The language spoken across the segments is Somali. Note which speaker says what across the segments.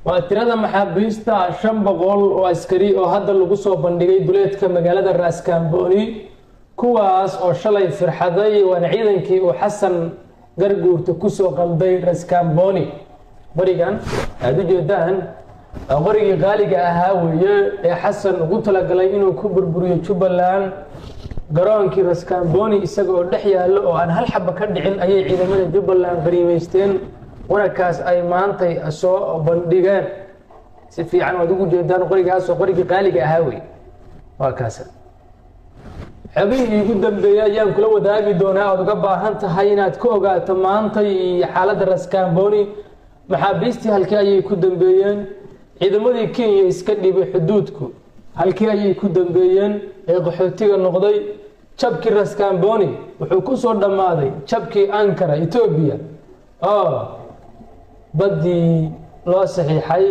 Speaker 1: waa tirada maxaabiista 500 oo askari oo hadda lagu soo bandhigay duleedka magaalada Raaskambooni kuwaas oo shalay firxaday waan ciidankii uu Xasan garguurta ku soo qalday Raaskambooni barigan aad u jeedaan qorigii qaaliga ahaa weeye ee Xasan ugu talagalay inuu ku burburiyo Jubbaland garoonkii Raaskambooni isagoo dhex yaalo oo aan hal xabba ka dhicin ayay ciidamada Jubbaland qariimaysteen warkaas ay maantay soo bandhigeen si fiican wad ugu jeedaan qorigaas oo qorigii qaaliga ahaa weeye waa kaas xabigii ugu dambeeyay ayaan kula wadaagi doonaa oo uga baahan tahay inaad ku ogaato maantay xaaladda Raaskambooni maxaabiistii halkii ayay ku dambeeyeen ciidamadii Kenya iska dhibay xuduudku halkii ayay ku dambeeyeen ee qaxootiga noqday jabkii Raaskambooni wuxuu ku soo dhamaaday jabkii Ankara Ethiopia badii loo saxiixay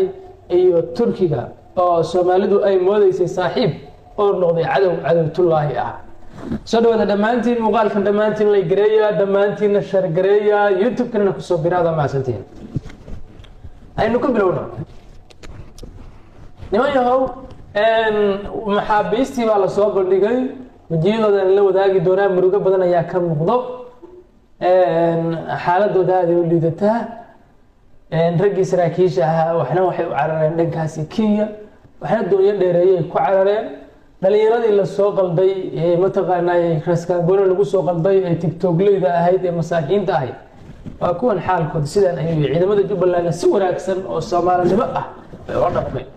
Speaker 1: iyo Turkiga oo Soomaalidu ay moodaysay saaxiib oo noqday cadowtullaahi ah soo dhawaada dhamaantiin muuqaalkan dhamaantiin la gareeya dhamaantiin share gareeya YouTube kana ku soo biraada maasantiin aynu ku bilowno niman yahow maxaabiistii baa la soo bandhigay wajiyadooda la wadaagi doonaa murugo badan ayaa ka muuqdo xaaladooda aad u liidataa raggii saraakiisha ahaa waxna waxay u carareen dhankaasi Kenya waxna doonyo dheereeyay ku carareen dhalinyaradii la soo qalday ee mataqaanay Raaskambooni lagu soo qalday ee TikTok-leyda ahayd ee masaakiinta ahayd waa kuwan xaalkooda sidaan ay ciidamada Jubbaland si wanaagsan oo Soomaalnimo ah ay u dhaqmeen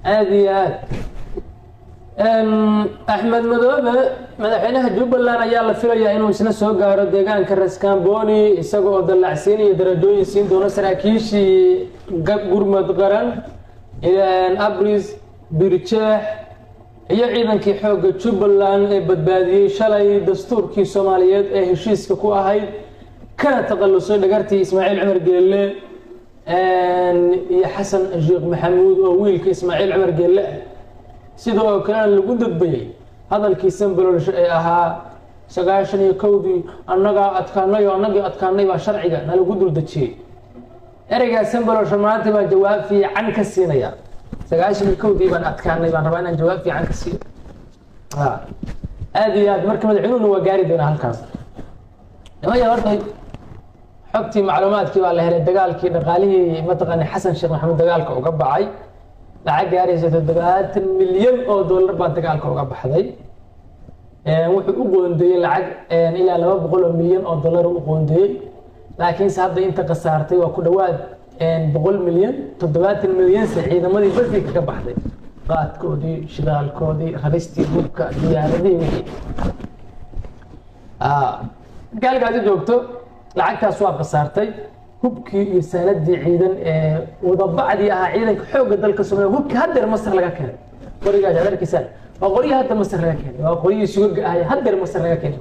Speaker 1: aad Axmed Madoobe madaxweynaha Jubbaland ayaa la filayaa inuu isna soo gaaro deegaanka Raaskambooni isagoo dalacsiin iyo darajooyin siin doona saraakiishii gurmad qaran Abris Birjeex iyo ciidankii xoogga Jubbaland ee badbaadiyay shalay dastuurkii Soomaaliyeed ee heshiiska ku ahayd kana taqallusay dhagartii Ismaaciil Cumar Geelle iyo Xasan Sheekh Maxamuud oo wiilka Ismaaciil Cumar Geelle sidoo kale lagu dadbayay hadalkii Sambalosh ee ahaa 91dii annaga adkaanay baa sharciga lagu dul dajiyay ereyga Sambalosh maanta baa jawaab fiican ka siinaya 91dii baan adkaanay baan rabaa inaan jawaab fiican ka siiyo aad iyo aad marka madaxweynuhu waa gaari doona halkaas niman hortay xogtii macluumaadkii baa la helay dagaalkii dhaqaalihii mataqaanay Xasan Sheekh Maxamuud dagaalka uga baxay lacag gaaraysa 70 milyan oo dollar baa dagaalka uga baxday wuxuu u qoondeeyay lacag ilaa 200 milyan oo dollar u qoondeeyay laakiin hadda inta qasaartay waa ku dhawaad 100 milyan 70 milyan ciidamadii badii ka baxday qaadkoodii shidaalkoodii raristii hubka diyaaradii wixii galgaadi joogto lacagtaas waa qasaartay hubkii iyo sanadii ciidan ee wadabacdii ahaa ciidanka xoogga dalka Soomaaliya hubka hadda Masar laga keenay qoriga jadarkiisa waa qoriga hadda Masar laga keenay waa qoriga suuga ah hadda Masar laga keenay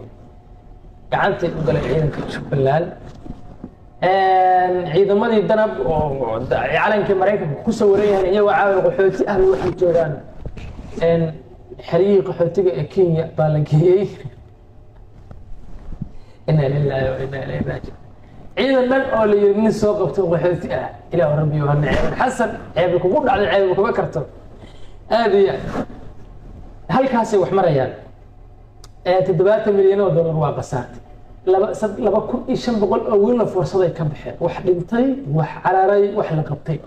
Speaker 1: gacanta u galay ciidanka Jubbaland ciidamadii danab oo calanka Mareykanka ku soo wareeyay iyagoo caawiyo qaxooti ah waxay joogaan xiriir qaxootiga ee Kenya baa la geeyay inna lillahi wa inna ilayhi raaji'uun ciidan oo la yiri soo qabto qaxooti ah ilaa rabbi oo nacay Xasan ceeb kugu dhacday ceeb kuga karto aad iyo halkaas wax marayaan 70 milyan oo dollar waa qasaartay 2500 oo wiil fursaday ka baxeen wax dhintay wax cararay wax la qabtay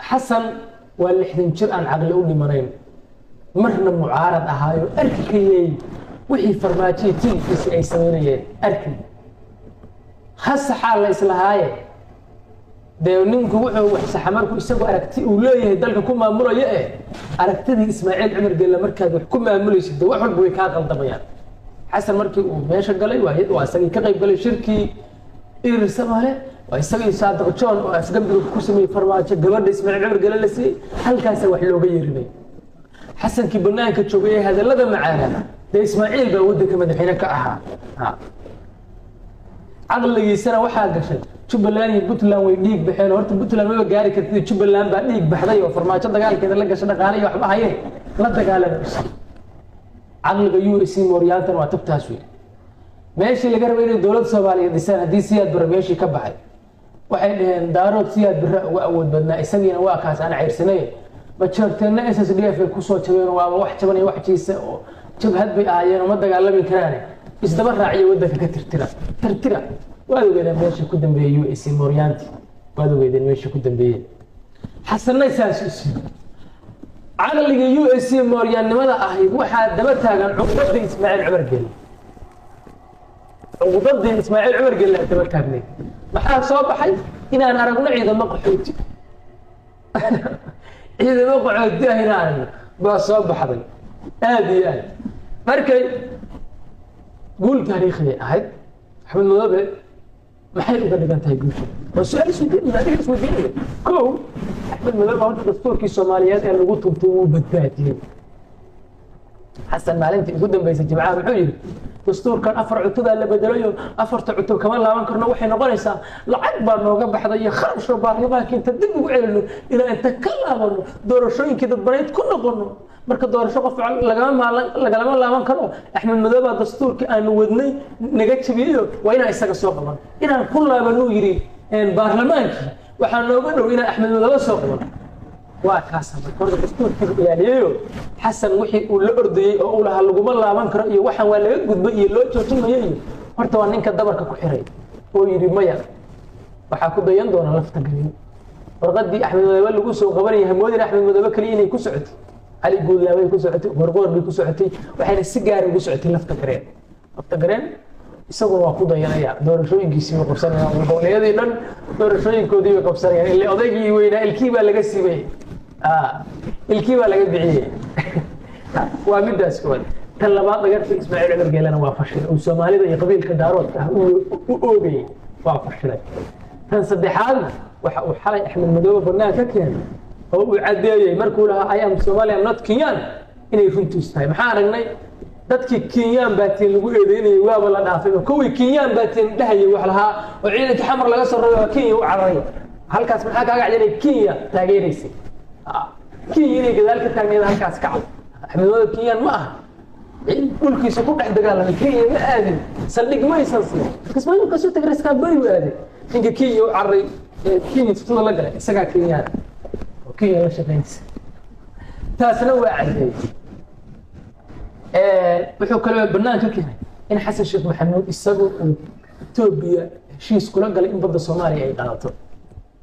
Speaker 1: Xasan waa 60 jir aan aqli u dhimanayn marna mucaarad ahaayo arkayay wixii farmaajiintiisa ay sameeyeen arkay xal islaahaye deewninku wuxuu wax saxamarku isagu aragti uu leeyahay dalka ku maamulaya aragtidii Ismaaciil Cumar Geelle markaad wax ku maamulaysid wax walba way ka qaldamayaan Xasan markii uu meesha galay waa isagii ka qayb galay shirkii Soomaaliya waa isagii Saadiq John oo afgambiga ku sameeyay farmaajo gabadha Ismaaciil Cumar Geelle la siiyay halkaas wax looga yeerinay حسن كي بنان كتشوفي هذا لذا معانا ده إسماعيل بودك مدحينا كأها عقل سنة وحاجة شيء جبلان بوتلان ويديك بحين هرت بوتلان ما جاري كتير جبلان بعديك بحذاي وفرماجة دقال كذا لقى شنا قالي وحبها هاي لا دقال بس عقل يو اسم موريانتن وتبتها شوي ماشي اللي قرب إنه دولة سوالي ديسان هدي سياد برميشي كبحي waxay daarood siyaad bir uga awood badnaa isagiina waa kaas aan ciirsanay ma joogteena SSDF ay ku soo jabeen waa wax jaban iyo wax jiisa oo jabhad bay ahaayeen oo ma dagaalami karaan isdaba raaciyo wadanka ka tirtira waa ogeeyeen meesha ku dambeeyay USC Morianti waa ogeeyeen meesha ku dambeeyay xasanay saas caqliga USC Moriannimada ahayd waxa daba taagan cuqbada Ismaaciil Cumar Gelle وضد إسماعيل عمر قال له تبكرني محل صباحي إن أنا أرجع إذا ما قحوتي إذا ما قحوتي هنا بس صباح هذا هذه مركي قول تاريخي أحد أحمد مذهب محل قال لك أنت يقول والسؤال سودي لا ليش سودي كو أحمد مذهب هو دستور كي الصوماليات اللي قلتهم تو بداتين حسن معلمتي قدام بيس الجماعة بحجر دستور كان أفر عتوبة اللي بدلوا أفرت عتوبة كمان لا أنكرنا وحي نقريسا لعبر نوقف حضية خرج رباعي كنت تدق وعلنه إلى أن تكلم دور شوي كده بنيت كنا قلنا مركز دور شو قف لقلما لا أنكرنا إحنا المذهب دستور كأن ودني نجت بيه وين أيساق السوق من إن كلنا بنو يري إن برلمان وحنا نقول إن إحنا المذهب السوق من وكاسم كورد دستور يعني حسن وحي والأرضي أو لها اللقمة لا منكر إيه وحن ولا يجود بقى لو تشوفون يجي مرتوا إنك دبرك كحري ويري ميا وحكوا بيان دون لفت قليل ورغدي أحمد مدبر اللي كوسو قبري همودي أحمد مدبر كليني كوسعتي علي يقول لا كوسعتي ورقور بكوسعتي وحين السجار كوسعتي لفت قرين isagoo waa ku dayanaya doorashooyinkiisii qabsanaya dowladii dhan doorashooyinkoodii way qabsanayaan ilaa odaygii weynaa ilkii baa laga siibay ilkii baa laga bixiyay waa midaas kooda tan labaad lagarta Ismaaciil Cumar Geelana waa fashil oo Soomaalida iyo qabiilka daaroodka u oogay waa fashilay tan saddexaad waxa uu xalay Axmed Madoobe barnaamij ka keenay oo uu cadeeyay markuu lahaa I am Somalian not Kenyan inay runtii tahay maxaa aragnay dadkii Kenyan baatiin lagu eedeynayay waaba la dhaafay kuwii Kenyan baatiin dhahay wax lahaa oo ciidanka xamar laga soo rogay Kenya u cararay halkaas maxaa kaaga cadeeyay Kenya taageeraysay Kenya inay gadaalka taagneed halkaas ka cad Axmed Madoobe Kenyan ma aha dhulkiisa ku dhex dagaalamay Kenya ma aadin saldhig ma aysan siin kasbayn ka soo tagay iska bari waaday inka Kenya u cararay Kenya sidoo la galay isaga Kenyan oo Kenya la shaqeynayay taasna waa cadeeyay wuxuu kale barnaamij ka keenay in Xasan Sheekh Maxamuud isagoo Itoobiya heshiis kula galay in badda Soomaaliya ay qaadato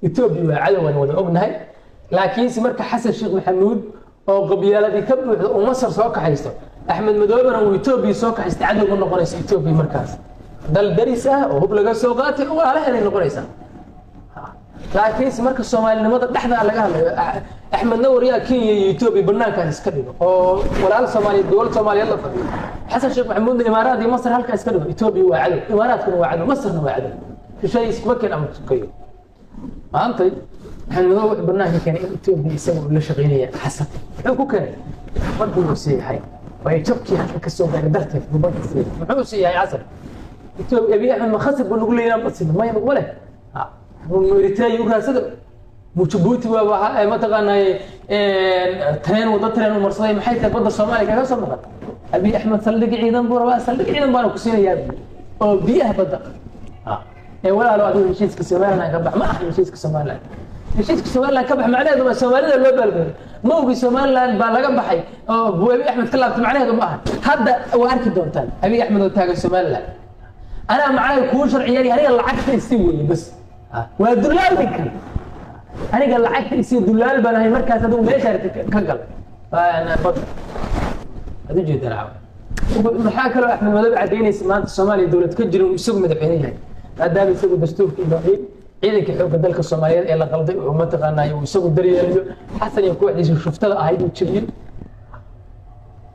Speaker 1: Itoobiya waa cadowan wada ognahay laakiin si marka Xasan Sheekh Maxamuud oo qabyaaladii ka buuxda oo Masar soo kaxaysto Axmed Madoobena uu Itoobiya soo kaxaystay cadow ku noqonaysa Itoobiya markaas dal daris ah oo hub laga soo qaatay oo ala helay noqonaysa laakiin si marka Soomaalinimada dhaxda laga hadlayo أحمد نور يا كي يتوبي برنامج إسكندر أو ولا الصومالي دول الصومالية الله فهم حسن شيخ محمود الإمارات دي مصر هلك إسكندر يتوبي وعدل الإمارات كانوا وعدل مصر كانوا وعدل في شيء يمكن أن تقيم ما أنت إحنا نوع برنامج كان يتوبي يسوي ولا شغيلية حسن حكوا كان برضو سيحي ويتوبي هلك السوق يعني درته ببرضو سيحي محوسي يا عسل يتوبي أبي أحمد ما خسر بنقول لي نام بتصير ما ينقول ولا موريتانيا يقول هذا مجبوتي وما ما تقناي ترين وضد ترين ومرصدي محيط بدر الصومالي كذا صمغت أبي أحمد سلق عيدا بورا سلق عيدا بارو كسينا يا أبي أو بيئة بدر ولا لو أدور مشيت كسومالي كبح ما أحد مشيت كسومالي مشيت كسومالي كبح معناه ما سومالي لو بلبل ما هو بسومالي بلغ بحي أو أبي أحمد كلامت معناه ما أحد هذا وأركي دونتان أبي أحمد وتاج الصومالي أنا معاي كون شرعياني هني العكس يستوي بس ودلال منك أنا قال لعبت يصير دلال بنا هي مركز هذا ليش كقل فأنا بطل هذا جد العاب محاكل إحنا مذهب عديني سمات الصومالي دولة كجر ويسوق مدحينها هذا بيسوق دستور كذا إذا كحب ذلك الصوماليين إلا غلطي ومنطقة أنا ويسوق دري حسن يكون عندي شفت له هاي بتشيل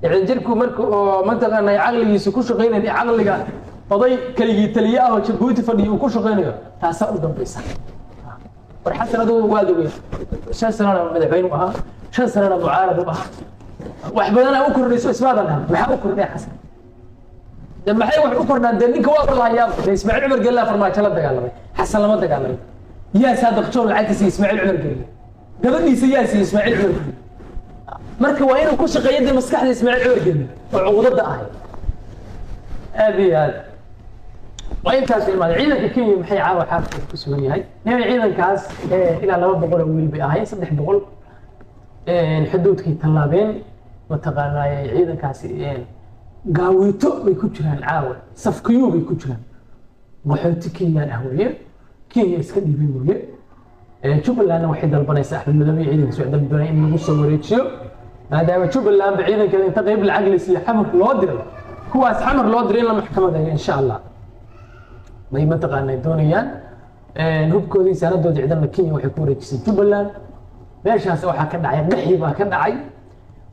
Speaker 1: يعني جركو مركو منطقة أنا عقلي يسكوش غيرني عقلي قضي كلي تلياه وشبوتي فدي وكوش غيرني تاسع قدام بيسا والحسن هذا وادوي 5 سنة مدحين وها 5 سنة معارض وها وحبنا أكون رئيس إسماعيل ما أكون يا حسن لما حي واحد أكون عند دينك واقع الله يا إسماعيل عمر قال له فرما شلون دقالة حسن لما دقالة يا صادق شغل العكسي إسماعيل عمر قال قبل سياسي إسماعيل عمر مركب وين كل شيء قيد مسكح إسماعيل عمر قال وعوضة هاي أبي هذا وين كاس المال عيدك كيمي محي عاوة حافظ كسوية هاي يعني عيدك كاس إلى لما بقول أول بقى صدق بقول الحدود كي طلابين وتقانا عيدك كاس قاويتو بيكوجران عاوة صفكيو بيكوجران وحوتكي يا الهوية كي يسكدي بيوية شوف اللي أنا وحيد البنيس أحمد مدامي عيدك سوى دم بني إنه مصوريتشيو هذا شوف اللي أنا بعيدك كذا تقريب العقل سي حمر لودر هو حمر لودر إلا محكمة إن شاء الله ما يمتقنا الدنيا نهبكودي سندود عندنا كينيا waxay ku wareejisay Jubaland meeshaas waxa ka dhacay dhaxii baa ka dhacay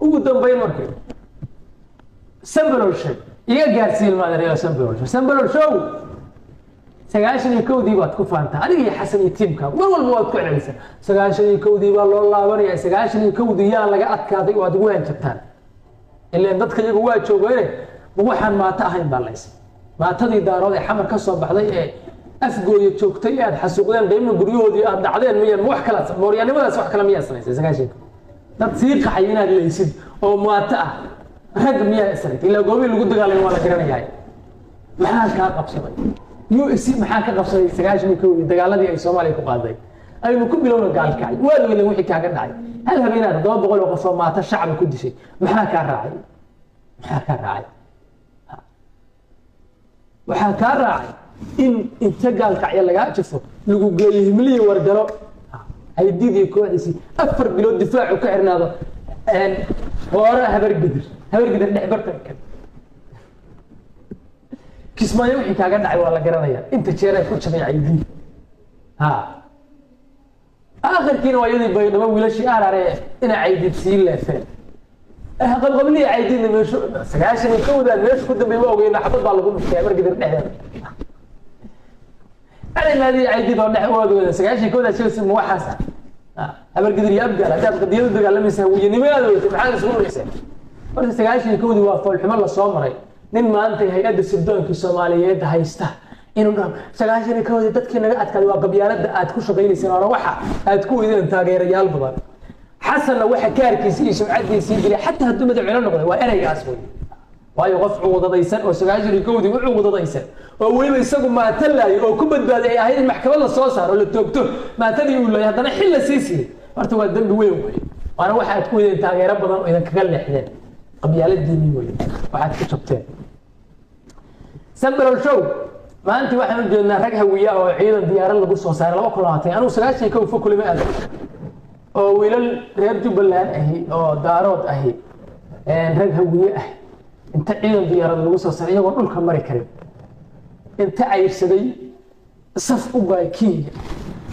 Speaker 1: ugu dambeyn markii Sambalool shay iga gaarsiin maadareeyo Sambalool show sagaashan iyo kowdii baad ku faantaa adiga iyo xasan iyo tiimka mar walba waad ku celinaysaa sagaashan iyo kowdii baa loo laabanaya sagaashan iyo kowdii yaa laga adkaaday oo aad ugu hanjabtaan ilaa dadka iyagu waa joogeen waxaan maata ahayn baa laysay maatadii daarood ee xamar ka soo baxday ee afgooyo joogtay aad xasuuqdeen qiimo guryahoodii aad dhacdeen miyaan wax kala mooryaanimadaas wax kala miyaa samaysay sagaashan dad sii qaxay inaad leysid oo maata ah rag miyaa isray ilaa goobii lagu dagaalamay waa la garanayaa maxaa ka qabsaday USC maxaa ka qabsaday sagaashan iyo kowdii dagaaladii ay Soomaaliya ku qaaday aynu ku bilowna gaalkacay waa weeyna wixii kaaga dhacay hal habeenaad 200 oo qof oo maata shacab ku dishay maxaa ka raacay waxaa ka raacay in inta gaalkacyo laga jafo lagu geeyo himliye wargalo ay diiday kooxdiisi 4 bilood difaac ka xirnaado hore habar gidir dhex bartanka kismaayo wixii kaaga dhacay waa la garanayaa inta jeer ay ku jabay ciidii aakhirkiina waa yadii baydhabo wiilashii aarare ina ciidid sii leefeen قبلي عايدين مشو سجاشن يكودا مش كنت بيوقي إن حبض على قلوب كاميرا قدر نحن أنا ما دي عايدين ولا حواد سجاشن يكودا شيء اسمه وحسن أمر قدر يبقى لا ده قد يقدر قال لهم يسوي يعني ما هذا محل سوون يسوي بس سجاشن يكودا وافق الحمل الصومري لما أنت هيئة السودان كالصوماليات هيسته إنه نعم سجاشن يكودا تذكر نجات كانوا قبيلات أتكوش غير سنة وحى أتكو إذا أنت غير رجال بدر حسن لو حكاركيس إيش وعدي سيدي حتى هدوم دعونا نقول وأنا ياسوي ويقف عوضيسن وسجاجر يكودي وعوضيسن وويبا يسقوا ما تلاي أو كبد بدأ هاي المحكمة الله صوصار ولا الدكتور ما تدري ولا يهدنا حل سيسي مرتوا الدم وين وأنا واحد تقول أنت يا رب ضم إذا كقل حلال قبيلة ديني وين واحد كشبتين سبر الشو ما أنت واحد من جنا رجها وياه وعيدا ديار الله قصة صار لا أكل عاطين أنا وسجاجر يكون فوق كل ما أنا oo wiilal reer Jubaland ahi oo daarood ahi rag hawiye ah inta ciidan diyaarad lagu soo saaray iyagoo dhulka mari karin inta ay saday saf u gaaykiin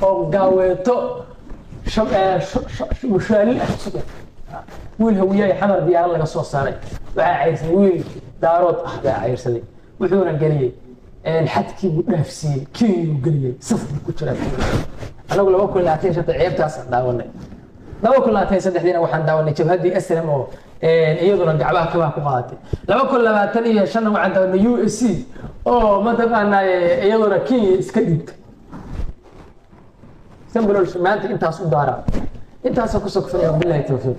Speaker 1: oo gaaweeto mushaalil ah wiil hawiye xamar diyaarad laga soo saaray waxa ay saday wiil daarood ah baa ay saday wuxuuna galiyay xadkii u dhaafsiiyay kii uu galiyay saf ku jira anagu laba kun laakiin shaqo ceebtaas daawanay laba kun laakiin saddexdiina waxaan daawanay jabhadii SNM oo iyaduna gacbaha kaba ku qaadatay laba kun 25 waxaan daawanay USC oo madaqana iyaduna kii iska dhigtay Sambalool maanta intaas u daaraa intaas ku soo kufay billahi tawfiiq